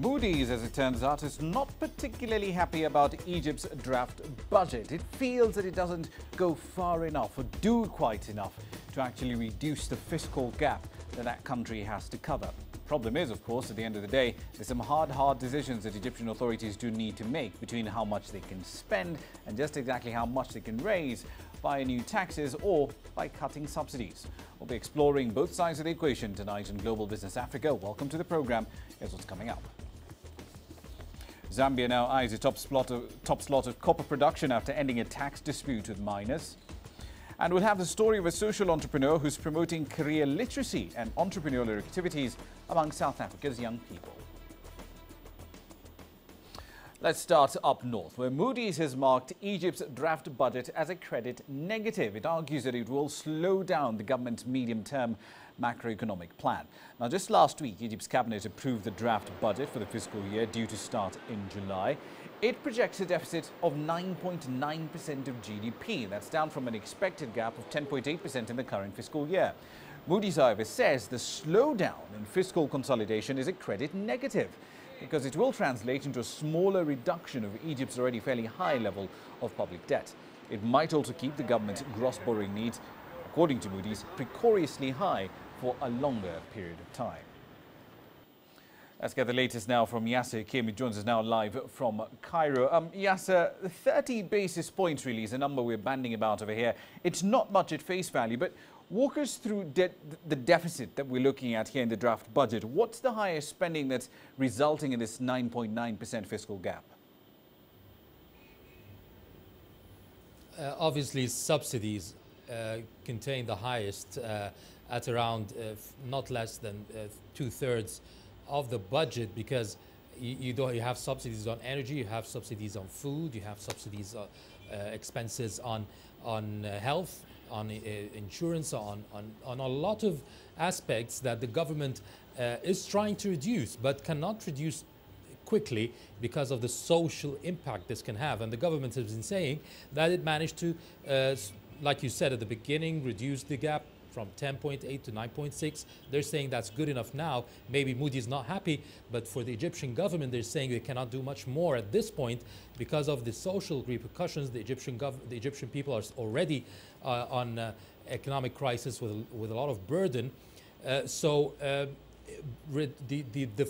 Moody's, as it turns out, is not particularly happy about Egypt's draft budget. It feels that it doesn't go far enough or do quite enough to actually reduce the fiscal gap that country has to cover. Problem is, of course, at the end of the day, there's some hard decisions that Egyptian authorities do need to make between how much they can spend and just exactly how much they can raise via new taxes or by cutting subsidies. We'll be exploring both sides of the equation tonight on Global Business Africa. Welcome to the program. Here's what's coming up. Zambia now eyes a top slot of copper production after ending a tax dispute with miners. And we'll have the story of a social entrepreneur who's promoting career literacy and entrepreneurial activities among South Africa's young people. Let's start up north, where Moody's has marked Egypt's draft budget as a credit negative. It argues that it will slow down the government's medium-term macroeconomic plan. Now, just last week, Egypt's cabinet approved the draft budget for the fiscal year due to start in July. It projects a deficit of 9.9% of GDP. That's down from an expected gap of 10.8% in the current fiscal year. Moody's, however, says the slowdown in fiscal consolidation is a credit negative, because it will translate into a smaller reduction of Egypt's already fairly high level of public debt. It might also keep the government's gross borrowing needs, according to Moody's, precariously high for a longer period of time. Let's get the latest now from Yasser Kim, who joins us now live from Cairo. Yasser, 30 basis points really is a number we're banding about over here. It's not much at face value, but walk us through the deficit that we're looking at here in the draft budget. What's the highest spending that's resulting in this 9.9% fiscal gap? Obviously, subsidies contain the highest at around not less than 2/3 of the budget, because you have subsidies on energy, you have subsidies on food, you have subsidies expenses on health, on insurance, on a lot of aspects that the government is trying to reduce, but cannot reduce quickly because of the social impact this can have. And the government has been saying that it managed to, like you said at the beginning, reduce the gap from 10.8 to 9.6. They're saying that's good enough now. Maybe Moody's not happy, but for the Egyptian government, they're saying they cannot do much more at this point because of the social repercussions. The Egyptian people are already on economic crisis with a lot of burden. The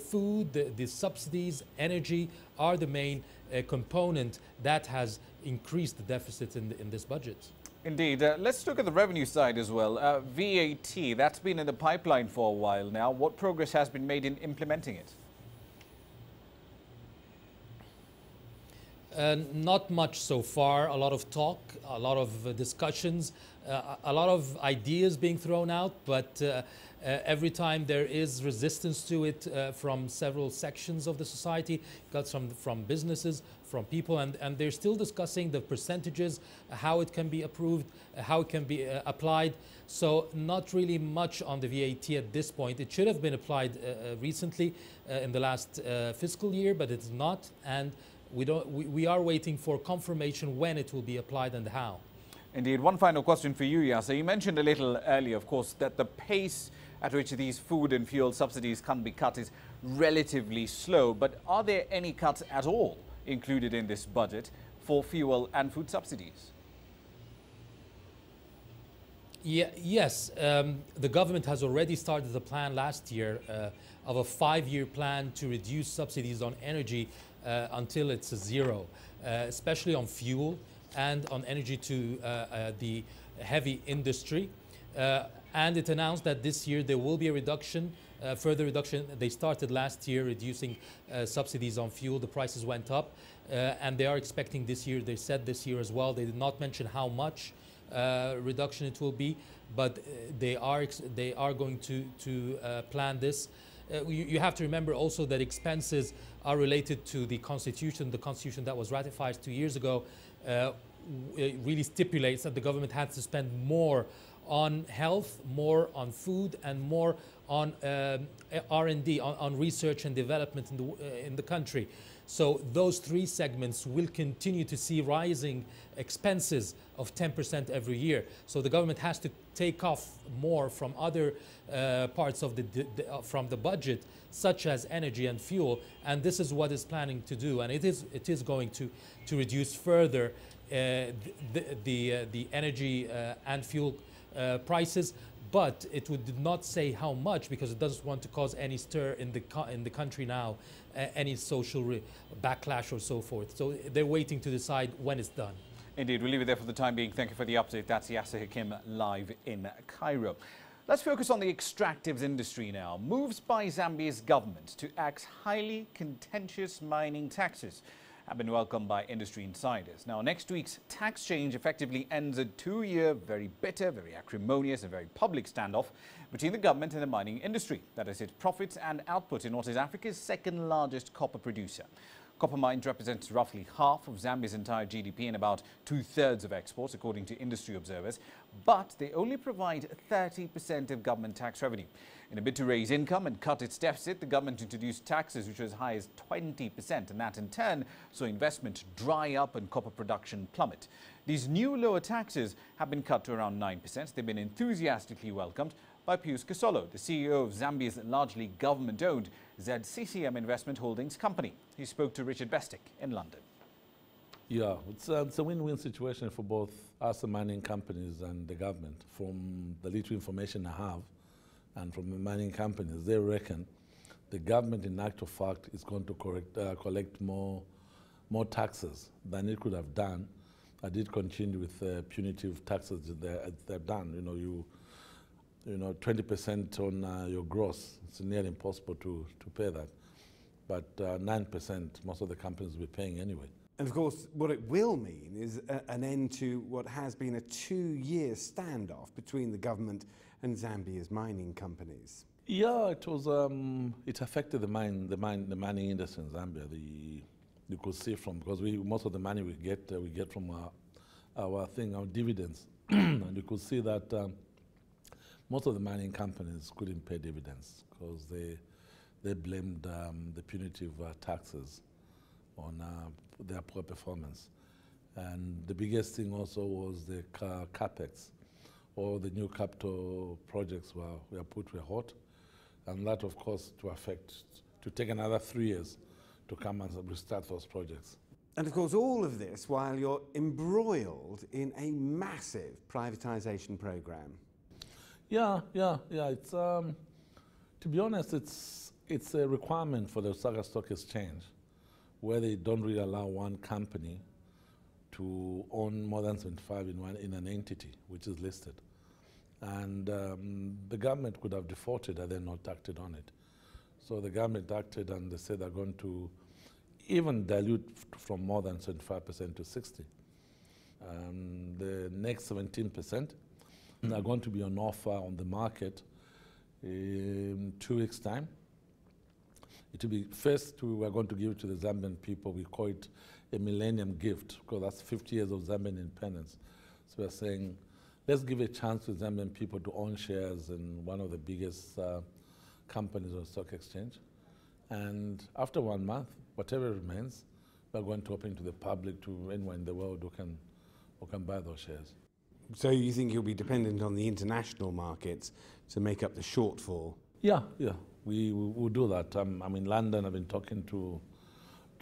food, the subsidies, energy are the main component that has increased the deficit in this budget. Indeed. Let's look at the revenue side as well. VAT, that's been in the pipeline for a while now. What progress has been made in implementing it? Not much so far. A lot of talk, a lot of discussions, a lot of ideas being thrown out, but every time there is resistance to it from several sections of the society, from businesses, from people, and they're still discussing the percentages, how it can be approved, how it can be applied. So not really much on the VAT at this point. It should have been applied recently in the last fiscal year, but it's not, and we are waiting for confirmation when it will be applied and how. Indeed. One final question for you, Yasser. You mentioned a little earlier, of course, that the pace at which these food and fuel subsidies can be cut is relatively slow. But are there any cuts at all included in this budget for fuel and food subsidies? Yes. The government has already started the plan last year of a 5-year plan to reduce subsidies on energy until it's zero, especially on fuel and on energy to the heavy industry. And it announced that this year there will be a reduction, further reduction. They started last year reducing subsidies on fuel. The prices went up, and they are expecting this year. They said this year as well. They did not mention how much reduction it will be, but they are going to plan this. You have to remember also that expenses are related to the constitution. The constitution that was ratified 2 years ago really stipulates that the government had to spend more on health, more on food, and more on R&D, on research and development in the country. So those three segments will continue to see rising expenses of 10% every year. So the government has to take off more from other parts of from the budget, such as energy and fuel, and this is what it's planning to do, and it is going to reduce further the energy and fuel prices. But it did not say how much, because it doesn't want to cause any stir in the country now, any social backlash or so forth. So they're waiting to decide when it's done. Indeed, we'll leave it there for the time being. Thank you for the update. That's Yasser Hakim live in Cairo. Let's focus on the extractives industry now. Moves by Zambia's government to axe highly contentious mining taxes have been welcomed by industry insiders. Now, next week's tax change effectively ends a 2-year, very bitter, very acrimonious and very public standoff between the government and the mining industry that has hit profits and output in what is Africa's second largest copper producer. Copper mines represents roughly half of Zambia's entire GDP and about 2/3 of exports, according to industry observers. But they only provide 30% of government tax revenue. In a bid to raise income and cut its deficit, the government introduced taxes which were as high as 20%, and that in turn saw investment dry up and copper production plummet. These new lower taxes have been cut to around 9%. They've been enthusiastically welcomed by Pius Kasolo, the CEO of Zambia's largely government-owned ZCCM Investment Holdings company. He spoke to Richard Bestick in London. Yeah, it's a win-win situation for both us, the mining companies, and the government. From the little information I have, and from the mining companies, they reckon the government, in actual fact, is going to collect more taxes than it could have done. I did continue with punitive taxes that they've done. You know, 20% on your gross, it's nearly impossible to pay that. But 9%, most of the companies will be paying anyway. And of course, what it will mean is an end to what has been a 2-year standoff between the government and Zambia's mining companies. Yeah, it was. It affected the mining industry in Zambia. You could see from, because most of the money we get from our dividends, and you could see that most of the mining companies couldn't pay dividends because they blamed the punitive taxes on their poor performance. And the biggest thing also was the capex. All the new capital projects were put to a halt, and that, of course, to take another 3 years to come and restart those projects. And of course, all of this while you're embroiled in a massive privatization program. Yeah. It's to be honest, it's a requirement for the Osaka Stock Exchange, where they don't really allow one company to own more than 75 in an entity which is listed. And the government could have defaulted had they not acted on it. So the government acted, and they said they're going to even dilute from more than 75% to 60%. The next 17% are going to be on offer on the market in 2 weeks' time. It will be first, we're going to give it to the Zambian people. We call it a millennium gift, because that's 50 years of Zambian independence. So we're saying, let's give a chance to Zambian people to own shares in one of the biggest companies on the stock exchange. And after 1 month, whatever remains, we're going to open to the public, to anyone in the world who can buy those shares. So you think you'll be dependent on the international markets to make up the shortfall? Yeah, we will do that. I'm in London. I've been talking to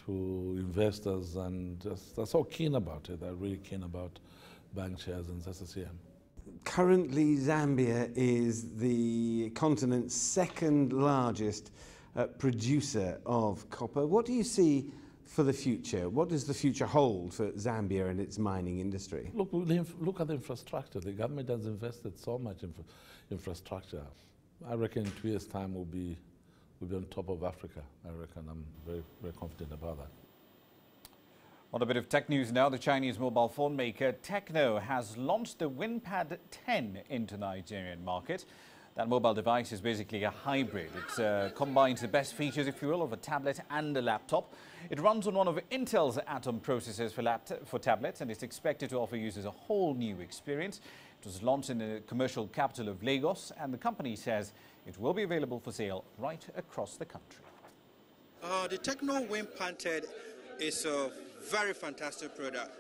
investors, and they're so keen about it. They're really keen about buying shares in ZCCM. Currently, Zambia is the continent's second largest producer of copper. What do you see for the future? What does the future hold for Zambia and its mining industry? Look at the infrastructure. The government has invested so much in infrastructure. I reckon in 2 years' time we'll be on top of Africa. I reckon. I'm very, very confident about that. On a bit of tech news now, the Chinese mobile phone maker Tecno has launched the WinPad 10 into the Nigerian market. That mobile device is basically a hybrid. It combines the best features, if you will, of a tablet and a laptop. It runs on one of Intel's Atom processors for tablets, and it's expected to offer users a whole new experience. It was launched in the commercial capital of Lagos, and the company says it will be available for sale right across the country. The Techno Wind Patented is a very fantastic product.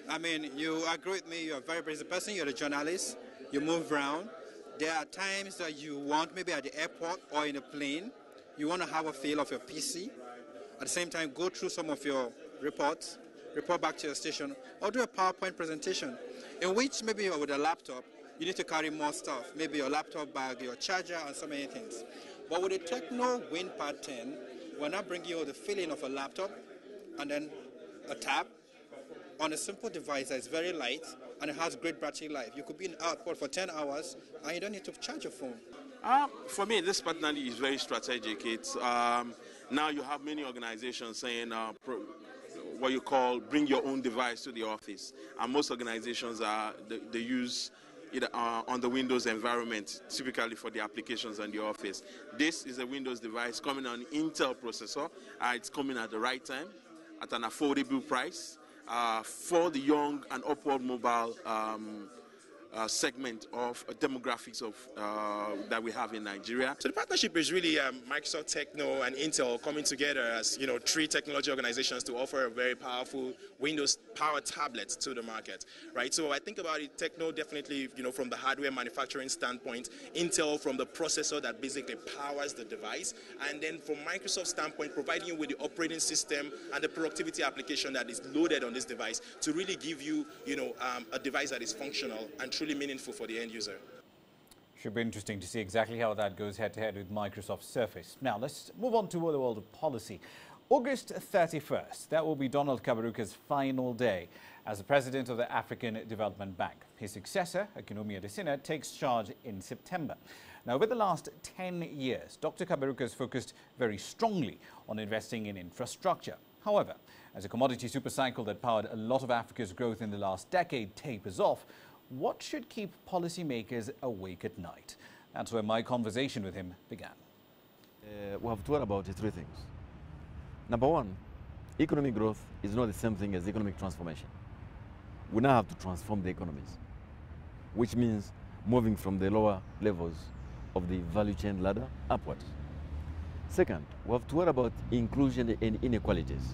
I mean, you agree with me, you're a very busy person, you're a journalist, you move around. There are times that you want, maybe at the airport or in a plane, you want to have a feel of your PC. At the same time, go through some of your reports, report back to your station, or do a PowerPoint presentation, in which maybe with a laptop, you need to carry more stuff, maybe your laptop bag, your charger, and so many things. But with the Techno WindPad 10, we're not bringing you the feeling of a laptop and then a tab on a simple device that is very light and it has great battery life. You could be in output for 10 hours and you don't need to charge your phone. For me, this partner is very strategic. It's now you have many organizations saying what you call bring your own device to the office, and most organizations they use it on the Windows environment, typically for the applications on the office. This is a Windows device coming on Intel processor. It's coming at the right time, at an affordable price for the young and upward mobile segment of demographics of that we have in Nigeria. So the partnership is really Microsoft Techno and Intel coming together as three technology organizations to offer a very powerful Windows powered tablet to the market, right? So I think about it, Techno definitely from the hardware manufacturing standpoint, Intel from the processor that basically powers the device, and then from Microsoft standpoint, providing you with the operating system and the productivity application that is loaded on this device to really give you a device that is functional and truly meaningful for the end user. Should be interesting to see exactly how that goes head-to-head with Microsoft Surface. Now, let's move on to the world of policy. August 31st, that will be Donald Kaberuka's final day as the president of the African Development Bank. His successor, Akinwumi Adesina, takes charge in September. Now, over the last 10 years, Dr. Kaberuka has focused very strongly on investing in infrastructure. However, as a commodity supercycle that powered a lot of Africa's growth in the last decade tapers off, what should keep policymakers awake at night? That's where my conversation with him began. We have to worry about three things. Number one, economic growth is not the same thing as economic transformation. We now have to transform the economies, which means moving from the lower levels of the value chain ladder upwards. Second, we have to worry about inclusion and inequalities,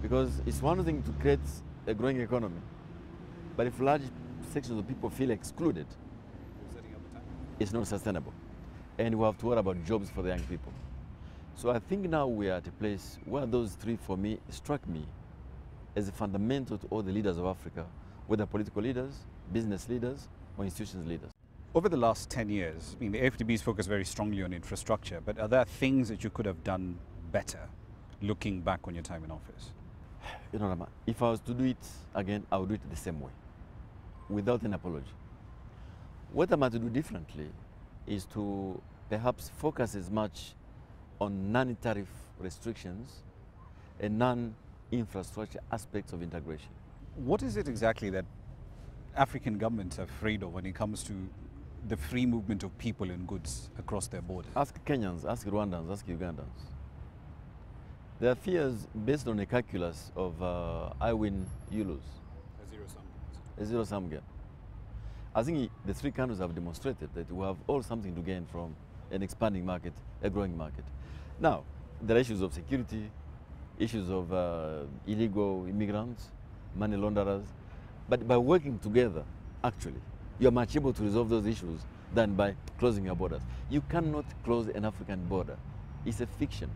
because it's one thing to create a growing economy, but if large sections of people feel excluded, it's not sustainable. And we have to worry about jobs for the young people. So I think now we are at a place where those three, for me, struck me as fundamental to all the leaders of Africa, whether political leaders, business leaders, or institutions leaders. Over the last 10 years, I mean, the AFDB's focused very strongly on infrastructure, but are there things that you could have done better looking back on your time in office? Rama, if I was to do it again, I would do it the same way, without an apology. What I might do differently is to perhaps focus as much on non-tariff restrictions and non-infrastructure aspects of integration. What is it exactly that African governments are afraid of when it comes to the free movement of people and goods across their borders? Ask Kenyans, ask Rwandans, ask Ugandans. There are fears based on a calculus of I win, you lose. A zero-sum game. I think the three countries have demonstrated that we have all something to gain from an expanding market, a growing market. Now, there are issues of security, issues of illegal immigrants, money launderers, but by working together, actually, you're much able to resolve those issues than by closing your borders. You cannot close an African border. It's a fiction.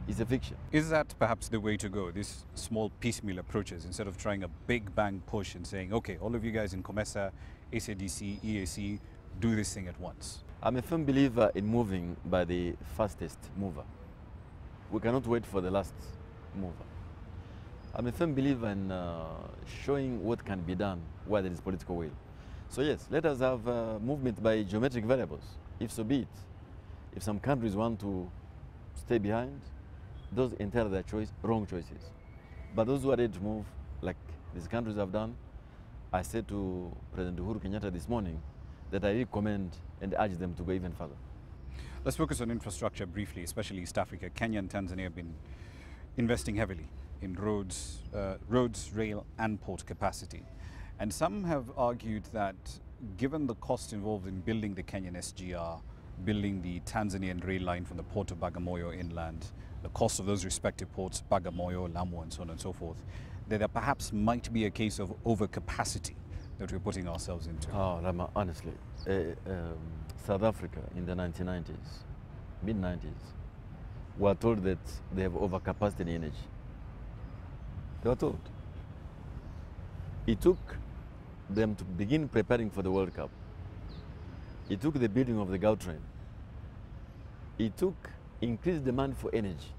It's a fiction. Is that perhaps the way to go, these small piecemeal approaches, instead of trying a big bang push and saying, okay, all of you guys in COMESA, SADC, EAC, do this thing at once? I'm a firm believer in moving by the fastest mover. We cannot wait for the last mover. I'm a firm believer in showing what can be done where there is political will. So yes, let us have movement by geometric variables, if so be it. If some countries want to stay behind, those entirely their choice, wrong choices. But those who are ready to move, like these countries have done, I said to President Uhuru Kenyatta this morning that I recommend and urge them to go even further. Let's focus on infrastructure briefly, especially East Africa. Kenya and Tanzania have been investing heavily in roads, rail and port capacity. And some have argued that given the cost involved in building the Kenyan SGR, building the Tanzanian rail line from the port of Bagamoyo inland, the cost of those respective ports, Bagamoyo, Lamu, and so on and so forth, that there perhaps might be a case of overcapacity that we're putting ourselves into? Oh, Rama, honestly, South Africa in the 1990s, mid-90s, were told that they have overcapacity in energy. They were told. It took them to begin preparing for the World Cup. It took the building of the Gautrain. It took increased demand for energy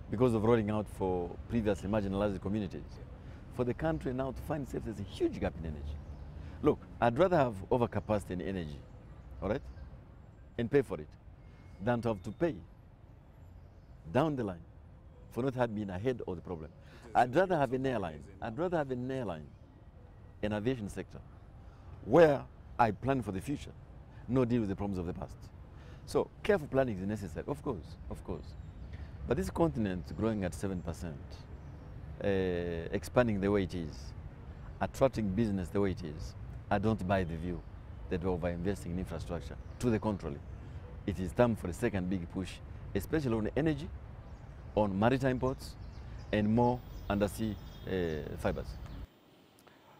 because of rolling out for previously marginalized communities. For the country now to find itself, there's a huge gap in energy. Look, I'd rather have overcapacity in energy, all right, and pay for it, than to have to pay down the line for not having been ahead of the problem. I'd rather have an airline. An aviation sector, where I plan for the future, no deal with the problems of the past. So careful planning is necessary, of course. But this continent growing at 7%, expanding the way it is, attracting business the way it is, I don't buy the view that we're over-investing in infrastructure. To the contrary, it is time for a second big push, especially on energy, on maritime ports, and more undersea fibers.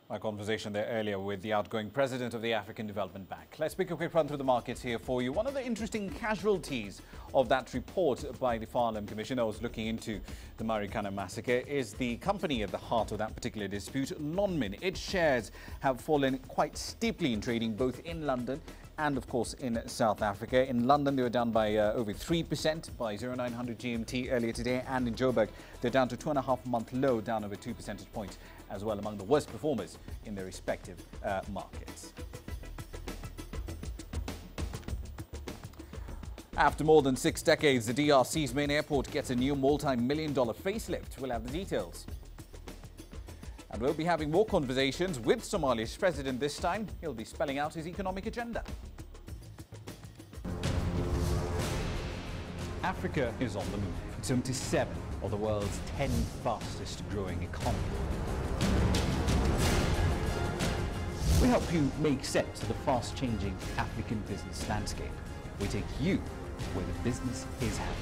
My conversation there earlier with the outgoing president of the African Development Bank. Let's make a quick run through the markets here for you. One of the interesting casualties of that report by the Farnham Commission that was looking into the Marikana massacre is the company at the heart of that particular dispute, Lonmin. Its shares have fallen quite steeply in trading both in London and, of course, in South Africa. In London, they were down by over 3% by 0900 GMT earlier today. And in Joburg, they're down to 2.5-month low, down over 2 percentage points as well, among the worst performers in their respective markets. After more than 6 decades, the DRC's main airport gets a new multi-million-dollar facelift. We'll have the details. And we'll be having more conversations with Somalia's president this time. He'll be spelling out his economic agenda. Africa is on the move. It's home to 7 of the world's 10 fastest growing economies. We help you make sense of the fast-changing African business landscape. We take you where the business is happening.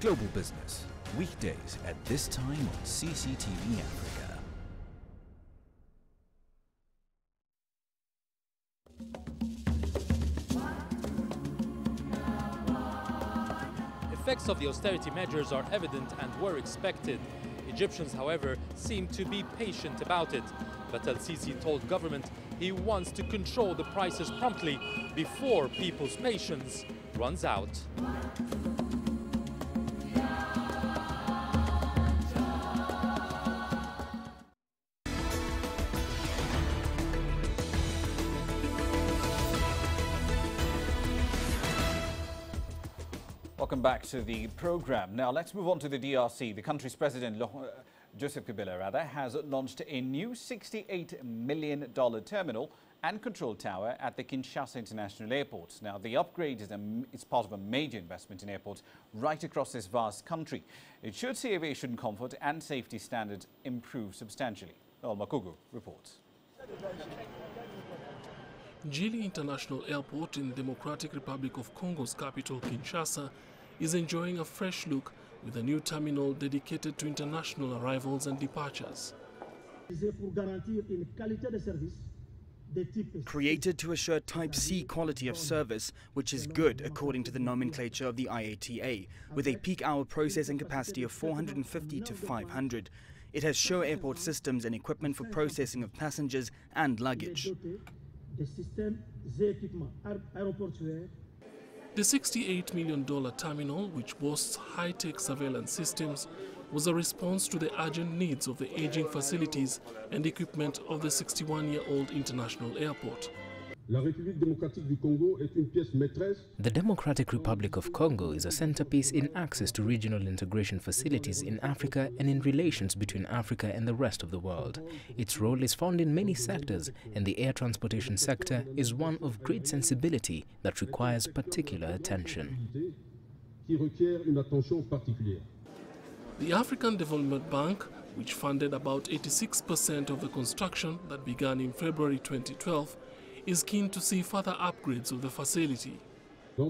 Global Business, weekdays at this time on CCTV Africa. Effects of the austerity measures are evident and were expected. Egyptians, however, seem to be patient about it. But El-Sisi told government he wants to control the prices promptly before people's patience runs out. Welcome back to the program. Now let's move on to the DRC. The country's president, Joseph Kabila, has launched a new $68 million terminal and control tower at the Kinshasa International Airport. Now, the upgrade is part of a major investment in airports right across this vast country. It should see aviation comfort and safety standards improve substantially. Makugu reports. Djili International Airport in the Democratic Republic of Congo's capital, Kinshasa, is enjoying a fresh look with a new terminal dedicated to international arrivals and departures. Created to assure Type C quality of service, which is good according to the nomenclature of the IATA, with a peak hour processing capacity of 450 to 500. It has show airport systems and equipment for processing of passengers and luggage. The $68 million terminal, which boasts high-tech surveillance systems, was a response to the urgent needs of the aging facilities and equipment of the 61-year-old international airport. The Democratic Republic of Congo is a centerpiece in access to regional integration facilities in Africa and in relations between Africa and the rest of the world. Its role is found in many sectors, and the air transportation sector is one of great sensibility that requires particular attention. The African Development Bank, which funded about 86% of the construction that began in February 2012, is keen to see further upgrades of the facility. In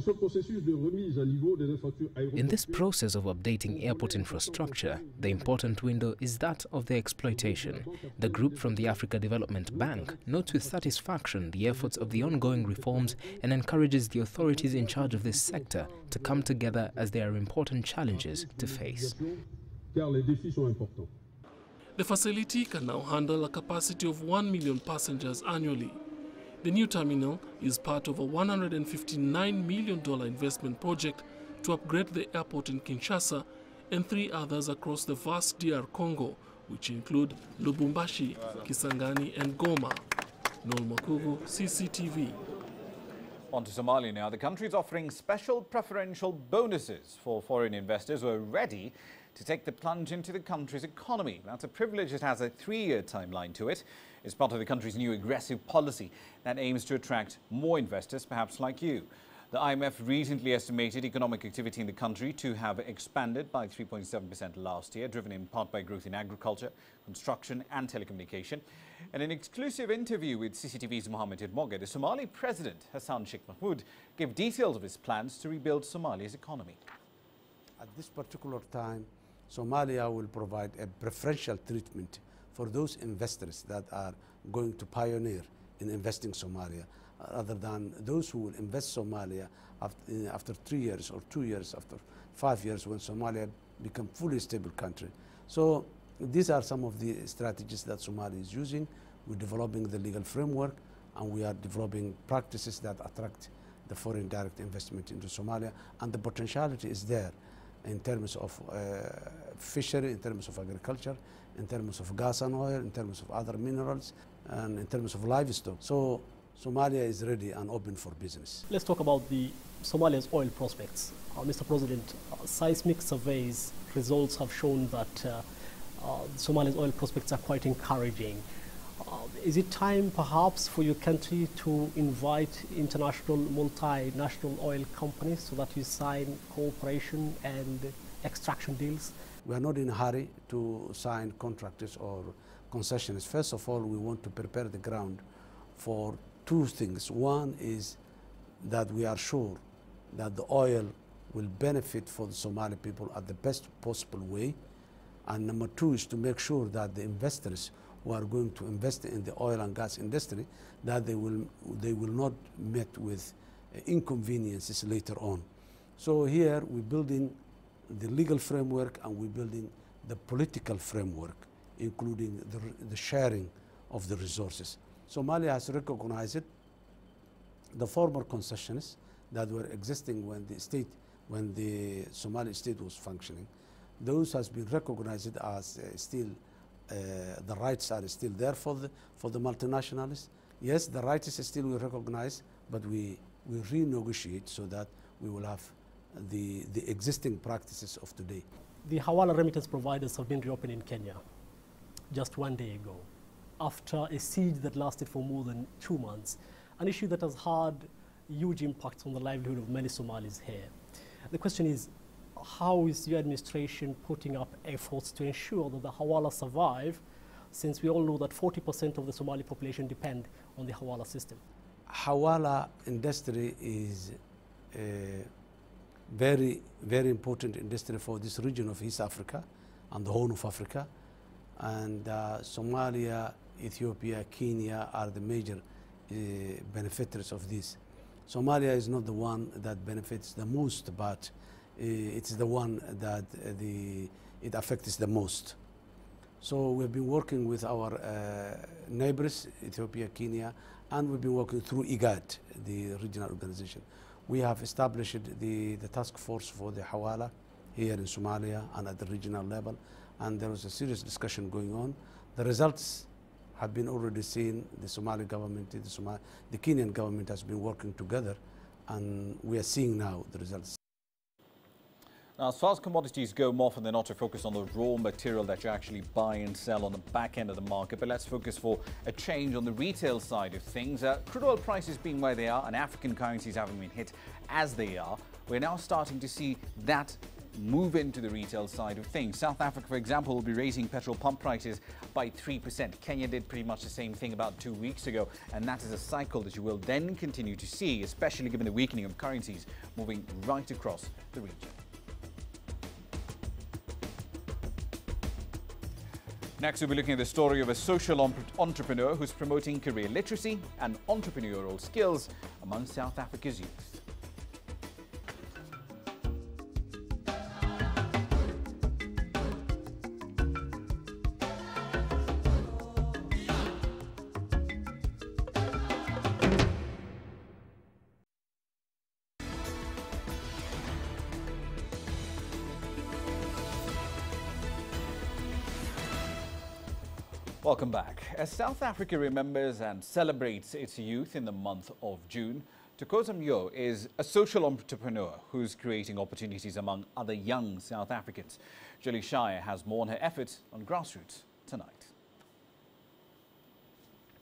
this process of updating airport infrastructure, the important window is that of the exploitation. The group from the Africa Development Bank notes with satisfaction the efforts of the ongoing reforms and encourages the authorities in charge of this sector to come together as there are important challenges to face. The facility can now handle a capacity of 1 million passengers annually. The new terminal is part of a $159 million investment project to upgrade the airport in Kinshasa and 3 others across the vast DR Congo, which include Lubumbashi, Kisangani and Goma. Noel Makugu, CCTV. On to Somalia now. The country is offering special preferential bonuses for foreign investors who are ready to take the plunge into the country's economy. That's a privilege that has a 3-year timeline to it. It's part of the country's new aggressive policy that aims to attract more investors, perhaps like you. The IMF recently estimated economic activity in the country to have expanded by 3.7% last year, driven in part by growth in agriculture, construction and telecommunication. In an exclusive interview with CCTV's Mohammed Edmoge, the Somali President Hassan Sheikh Mahmoud gave details of his plans to rebuild Somalia's economy. At this particular time, Somalia will provide a preferential treatment for those investors that are going to pioneer in investing Somalia, rather than those who will invest Somalia after 3 years or 2 years, after 5 years, when Somalia become fully stable country. So these are some of the strategies that Somalia is using. We're developing the legal framework, and we are developing practices that attract the foreign direct investment into Somalia, and the potentiality is there in terms of fishery, in terms of agriculture, in terms of gas and oil, in terms of other minerals, and in terms of livestock. So Somalia is ready and open for business. Let's talk about the Somalia's oil prospects. Mr. President, seismic surveys results have shown that Somalia's oil prospects are quite encouraging. Is it time perhaps for your country to invite international multinational oil companies so that you sign cooperation and extraction deals? We are not in a hurry to sign contracts or concessions. First of all, we want to prepare the ground for 2 things. One is that we are sure that the oil will benefit for the Somali people at the best possible way. And number 2 is to make sure that the investors who are going to invest in the oil and gas industry, that they will not meet with inconveniences later on. So here we're building the legal framework, and we're building the political framework, including the sharing of the resources. Somalia has recognized the former concessions that were existing when the Somali state was functioning. Those has been recognized as still the rights are still there for the multinationals. Yes, the rights is still recognized, but we renegotiate so that we will have the existing practices of today. The Hawala remittance providers have been reopened in Kenya just 1 day ago, after a siege that lasted for more than 2 months, an issue that has had huge impacts on the livelihood of many Somalis here. The question is, how is your administration putting up efforts to ensure that the Hawala survive, since we all know that 40% of the Somali population depend on the Hawala system? Hawala industry is a very, very important industry for this region of East Africa and the Horn of Africa. And Somalia, Ethiopia, Kenya are the major beneficiaries of this. Somalia is not the one that benefits the most, but it's the one that it affects the most. So we've been working with our neighbors, Ethiopia, Kenya, and we've been working through IGAD, the regional organization. We have established the task force for the Hawala here in Somalia and at the regional level, and there was a serious discussion going on. The results have been already seen. The Somali government, the Kenyan government has been working together, and we are seeing now the results. Now, as far as commodities go, more often than not, to focus on the raw material that you actually buy and sell on the back end of the market. But let's focus for a change on the retail side of things. Crude oil prices being where they are and African currencies having been hit as they are, we're now starting to see that move into the retail side of things. South Africa, for example, will be raising petrol pump prices by 3%. Kenya did pretty much the same thing about 2 weeks ago, and that is a cycle that you will then continue to see, especially given the weakening of currencies moving right across the region. Next, we'll be looking at the story of a social entrepreneur who's promoting career literacy and entrepreneurial skills among South Africa's youth. Welcome back. As South Africa remembers and celebrates its youth in the month of June, Thokoza Myo is a social entrepreneur who's creating opportunities among other young South Africans. Julie Shire has more on her efforts on grassroots tonight.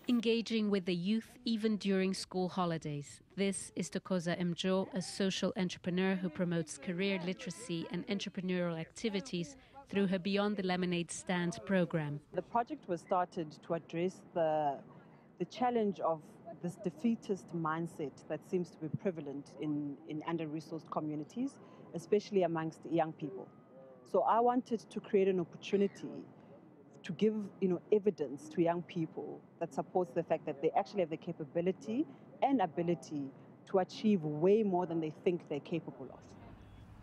Engaging with the youth even during school holidays. This is Thokoza Myo, a social entrepreneur who promotes career literacy and entrepreneurial activities through her Beyond the Lemonade Stand program. The project was started to address the challenge of this defeatist mindset that seems to be prevalent in under-resourced communities, especially amongst young people. So I wanted to create an opportunity to give evidence to young people that supports the fact that they actually have the capability and ability to achieve way more than they think they're capable of.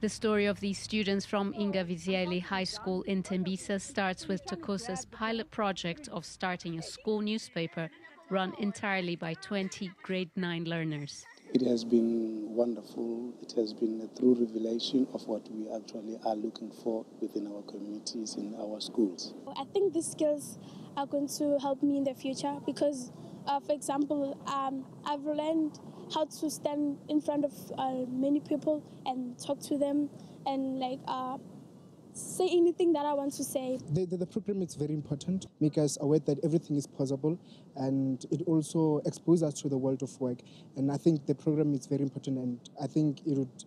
The story of these students from Ingaviziele High School in Tembisa starts with Thokoza's pilot project of starting a school newspaper run entirely by 20 grade 9 learners. It has been wonderful. It has been a true revelation of what we actually are looking for within our communities, in our schools. I think these skills are going to help me in the future because, for example, I've learned how to stand in front of many people and talk to them and say anything that I want to say. The program is very important, make us aware that everything is possible, and it also exposes us to the world of work. And I think the program is very important, and I think it would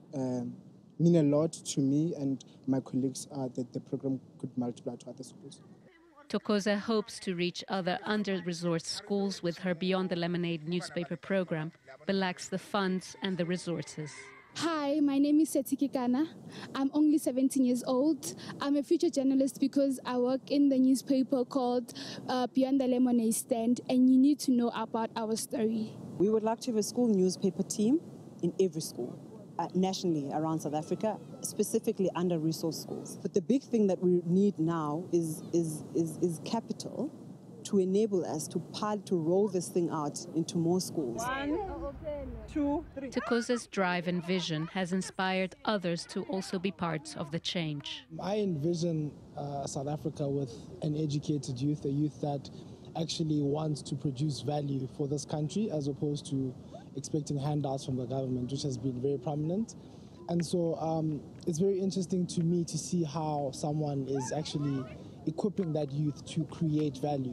mean a lot to me and my colleagues that the program could multiply to other schools. Thokoza hopes to reach other under-resourced schools with her Beyond the Lemonade newspaper program, but lacks the funds and the resources. Hi, my name is Setiki Kana. I'm only 17 years old. I'm a future journalist because I work in the newspaper called Beyond the Lemonade Stand, and you need to know about our story. We would like to have a school newspaper team in every school. Nationally around South Africa, specifically under-resourced schools. But the big thing that we need now is capital to enable us to roll this thing out into more schools. 1, 2, 3. Thokoza's drive and vision has inspired others to also be part of the change. I envision South Africa with an educated youth, a youth that actually wants to produce value for this country as opposed to expecting handouts from the government, which has been very prominent. And so it's very interesting to me to see how someone is actually equipping that youth to create value.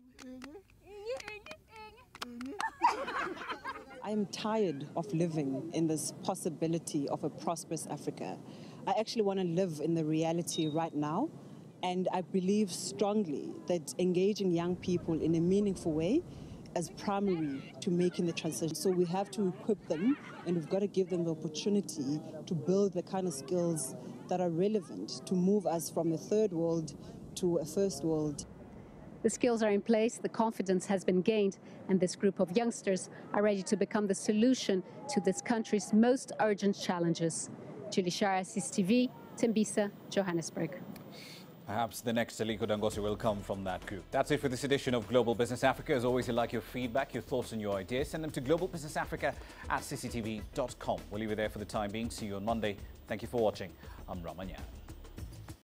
I am tired of living in this possibility of a prosperous Africa. I actually want to live in the reality right now, and I believe strongly that engaging young people in a meaningful way as primary to making the transition. So we have to equip them, and we've got to give them the opportunity to build the kind of skills that are relevant to move us from a third world to a first world. The skills are in place, the confidence has been gained, and this group of youngsters are ready to become the solution to this country's most urgent challenges. Julie Shire, CCTV, Tembisa, Johannesburg. Perhaps the next Aliko Dangote will come from that group. That's it for this edition of Global Business Africa. As always, we'd like your feedback, your thoughts and your ideas. Send them to globalbusinessafrica@cctv.com. We'll leave it there for the time being. See you on Monday. Thank you for watching. I'm Ramanyan.